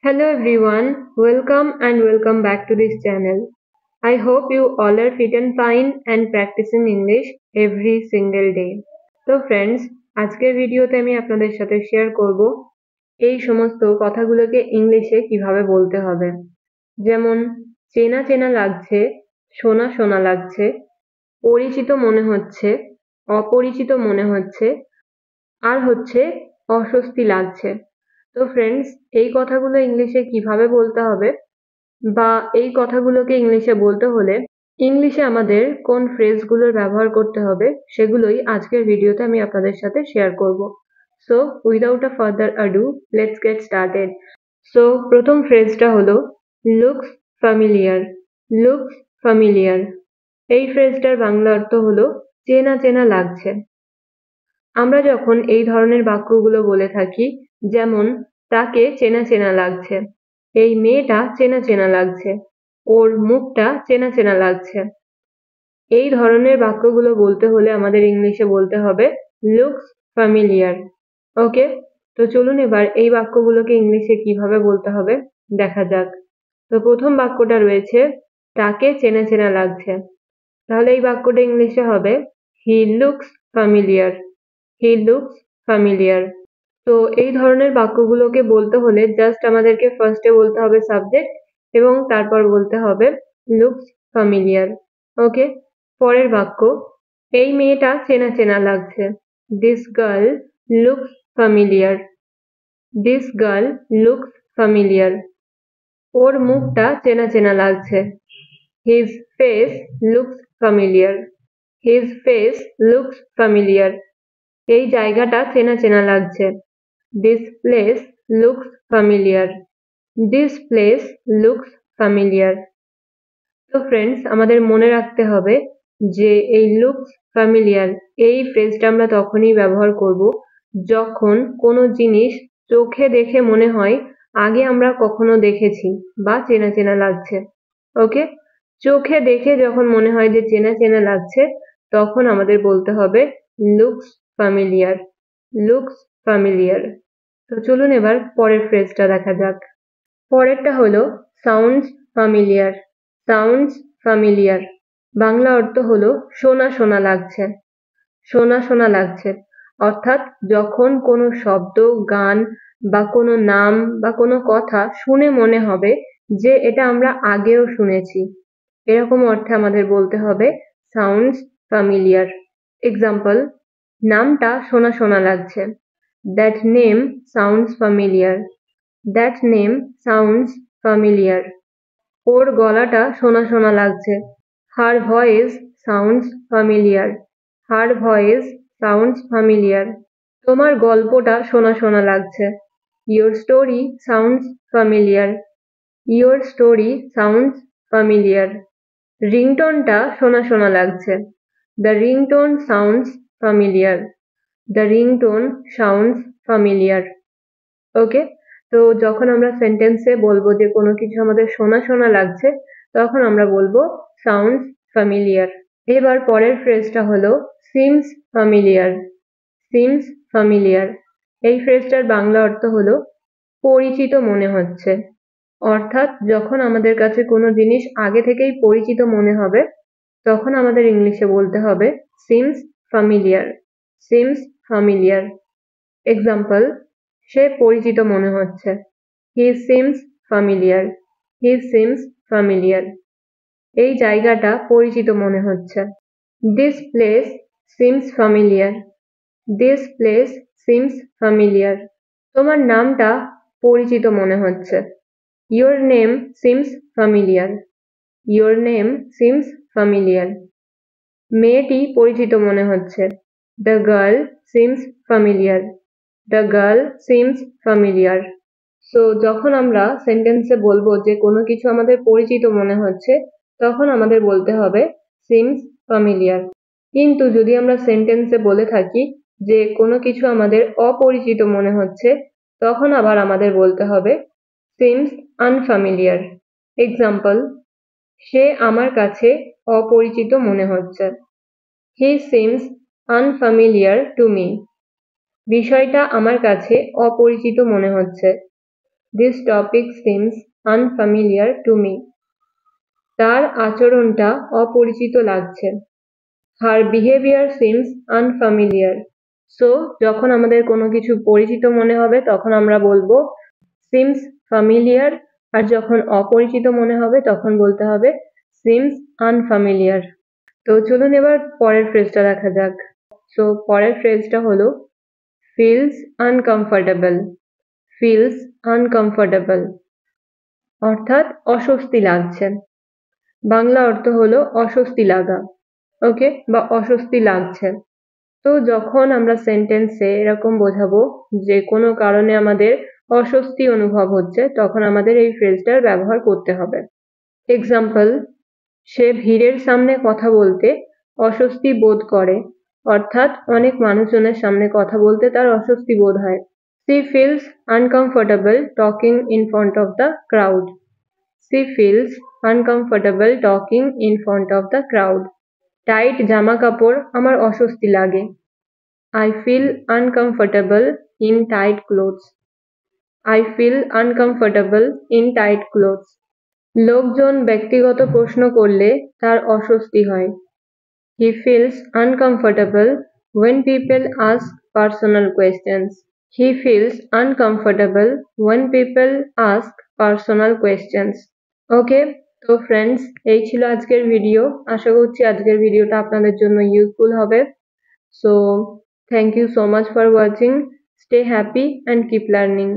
Hello everyone, welcome back to this channel. I hope you all are fit and fine and practicing English every single day. তো friends, আজকের ভিডিওতে আমি আপনাদের সাথে share করব এই সমস্ত কথাগুলোকে ইংলিশে কিভাবে বলতে হবে। যেমন চেনা চেনা লাগছে, শোনা শোনা লাগছে, পরিচিত মনে হচ্ছে, অপরিচিত মনে হচ্ছে, আর হচ্ছে অস্বস্তি লাগছে। তো ফ্রেন্ডস, এই কথাগুলো ইংলিশে কিভাবে বলতে হবে বা এই কথাগুলোকে ইংলিশে বলতে হলে ইংলিশে আমাদের কোন ফ্রেজগুলোর ব্যবহার করতে হবে সেগুলোই আজকের ভিডিওতে আমি আপনাদের সাথে শেয়ার করব। So without a further ado, let's get started. So প্রথম ফ্রেজটা হলো লুকস ফ্যামিলিয়ার। লুকস ফ্যামিলিয়ার, এই ফ্রেজটার বাংলা অর্থ হলো চেনা চেনা লাগছে। আমরা যখন এই ধরনের বাক্যগুলো বলে থাকি, যেমন তাকে চেনা চেনা লাগছে, এই মেয়েটা চেনা চেনা লাগছে, ওর মুখটা চেনা চেনা লাগছে, এই ধরনের বাক্যগুলো বলতে হলে আমাদের ইংলিশে বলতে হবে লুকস ফ্যামিলিয়ার। ওকে, তো চলুন এবার এই বাক্যগুলোকে ইংলিশে কিভাবে বলতে হবে দেখা যাক। তো প্রথম বাক্যটা রয়েছে তাকে চেনা চেনা লাগছে। তাহলে এই বাক্যটা ইংলিশে হবে he looks familiar. He looks familiar. তো এই ধরনের বাক্যগুলোকে বলতে হলে জাস্ট আমাদেরকে ফার্স্টে বলতে হবে সাবজেক্ট এবং তারপর বলতে হবে লুকস ফ্যামিলিয়ার। ওকে, পরের বাক্য এই মেয়েটা চেনা চেনা লাগছে। This girl looks familiar. This girl looks familiar. ওর মুখটা চেনা চেনা লাগছে। His face looks familiar. His face looks familiar. এই জায়গাটা চেনা চেনা লাগছে। This place looks familiar. This place looks familiar. তো ফ্রেন্ডস, আমাদের মনে রাখতে হবে যে এই লুকস ফ্যামিলিয়ার এই ফ্রেজটা আমরা তখনই ব্যবহার করব যখন কোনো জিনিস চোখে দেখে মনে হয় আগে আমরা কখনো দেখেছি বা চেনা চেনা লাগছে। ওকে, চোখে দেখে যখন মনে হয় যে চেনা চেনা লাগছে তখন আমাদের বলতে হবে লুকস ফ্যামিলিয়ার। Looks familiar. তো চলুন এবার পরের ফ্রেজটা দেখা যাক। পরেরটা হলো sounds familiar. Sounds familiar, Bangla অর্থ হলো শোনা শোনা লাগছে। শোনা শোনা লাগছে অর্থাৎ যখন কোনো শব্দ, গান বা কোনো নাম বা কোনো কথা শুনে মনে হবে যে এটা আমরা আগেও শুনেছি, এরকম অর্থে আমাদের বলতে হবে সাউন্ডস ফ্যামিলিয়ার। এক্সাম্পল, নামটা শোনা শোনা লাগছে। That name sounds familiar. That name sounds familiar. ওর গলাটা শোনা শোনা লাগছে। Her voice sounds familiar. Her voice sounds familiar. তোমার গল্পটা শোনা শোনা লাগছে। Your story sounds familiar. Your story sounds familiar. রিংটোনটা শোনা শোনা লাগছে। The ringtone sounds familiar. The ringtone sounds familiar. Okay, তো যখন আমরা সেন্টেন্সে বলবো যে কোনো কিছু আমাদের শোনা শোনা লাগছে তখন আমরা বলবো সাউন্ডস ফ্যামিলিয়ার। এবার পরের ফ্রেজটা হলো সিমস ফ্যামিলিয়ার। সিমস ফ্যামিলিয়ার, এই ফ্রেজটার বাংলা অর্থ হলো পরিচিত মনে হচ্ছে। অর্থাৎ যখন আমাদের কাছে কোনো জিনিস আগে থেকেই পরিচিত মনে হবে তখন আমাদের ইংলিশে বলতে হবে seems familiar. Seems familiar. Example, সে পরিচিত মনে হচ্ছে। He seems familiar. He seems familiar. এই জায়গাটা পরিচিত মনে হচ্ছে। This place seems familiar. This place seems familiar. তোমার নামটা পরিচিত মনে হচ্ছে। Your name seems familiar. Your name seems familiar. মেয়েটি পরিচিত মনে হচ্ছে। The girl seems familiar. The girl seems familiar. So যখন আমরা সেন্টেন্সে বলবো যে কোনো কিছু আমাদের পরিচিত মনে হচ্ছে তখন আমাদের বলতে হবে সিমস ফ্যামিলিয়ার। কিন্তু যদি আমরা সেন্টেন্সে বলে থাকি যে কোনো কিছু আমাদের অপরিচিত মনে হচ্ছে তখন আবার আমাদের বলতে হবে সিমস আনফ্যামিলিয়ার। এক্সাম্পল, সে আমার কাছে অপরিচিত মনে হচ্ছে। He seems unfamiliar to me. বিষয়টা আমার কাছে অপরিচিত মনে হচ্ছে। This topic seems unfamiliar to me. তার আচরণটা অপরিচিত লাগছে। Her behavior seems unfamiliar. So যখন আমাদের কোনো কিছু পরিচিত মনে হবে তখন আমরা বলবো seems familiar, আর যখন অপরিচিত মনে হবে তখন বলতে হবে seems unfamiliar. তো চলুন এবার পরের ফ্রেজটা দেখা যাক। সো পরের ফ্রেজটা হলো feels uncomfortable. feels uncomfortable অর্থাৎ অস্বস্তি লাগছে। বাংলা অর্থ হলো অস্বস্তি লাগা, ওকে, বা অস্বস্তি লাগছে। তো যখন আমরা সেন্টেন্সে এরকম বোঝাবো যে কোনো কারণে আমাদের অস্বস্তি অনুভব হচ্ছে, তখন আমাদের এই ফ্রেজটার ব্যবহার করতে হবে। এক্সাম্পল, সে ভিড়ের সামনে কথা বলতে অস্বস্তি বোধ করে, অর্থাৎ অনেক মানুষজনের সামনে কথা বলতে তার অস্বস্তি বোধ হয়। She feels uncomfortable talking in front of the crowd. She feels uncomfortable talking in front of the crowd. Tight জামা কাপড় আমার অস্বস্তি লাগে। I feel uncomfortable in tight clothes. I feel uncomfortable in tight clothes. লোকজন ব্যক্তিগত প্রশ্ন করলে তার অস্বস্তি হয়। He feels uncomfortable when people ask personal questions. He feels uncomfortable when people ask personal questions. ওকে, তো ফ্রেন্ডস, এই ছিল আজকের ভিডিও। আশা করছি আজকের ভিডিওটা আপনাদের জন্য ইউজফুল হবে। So thank you so much for watching. Stay happy and keep learning.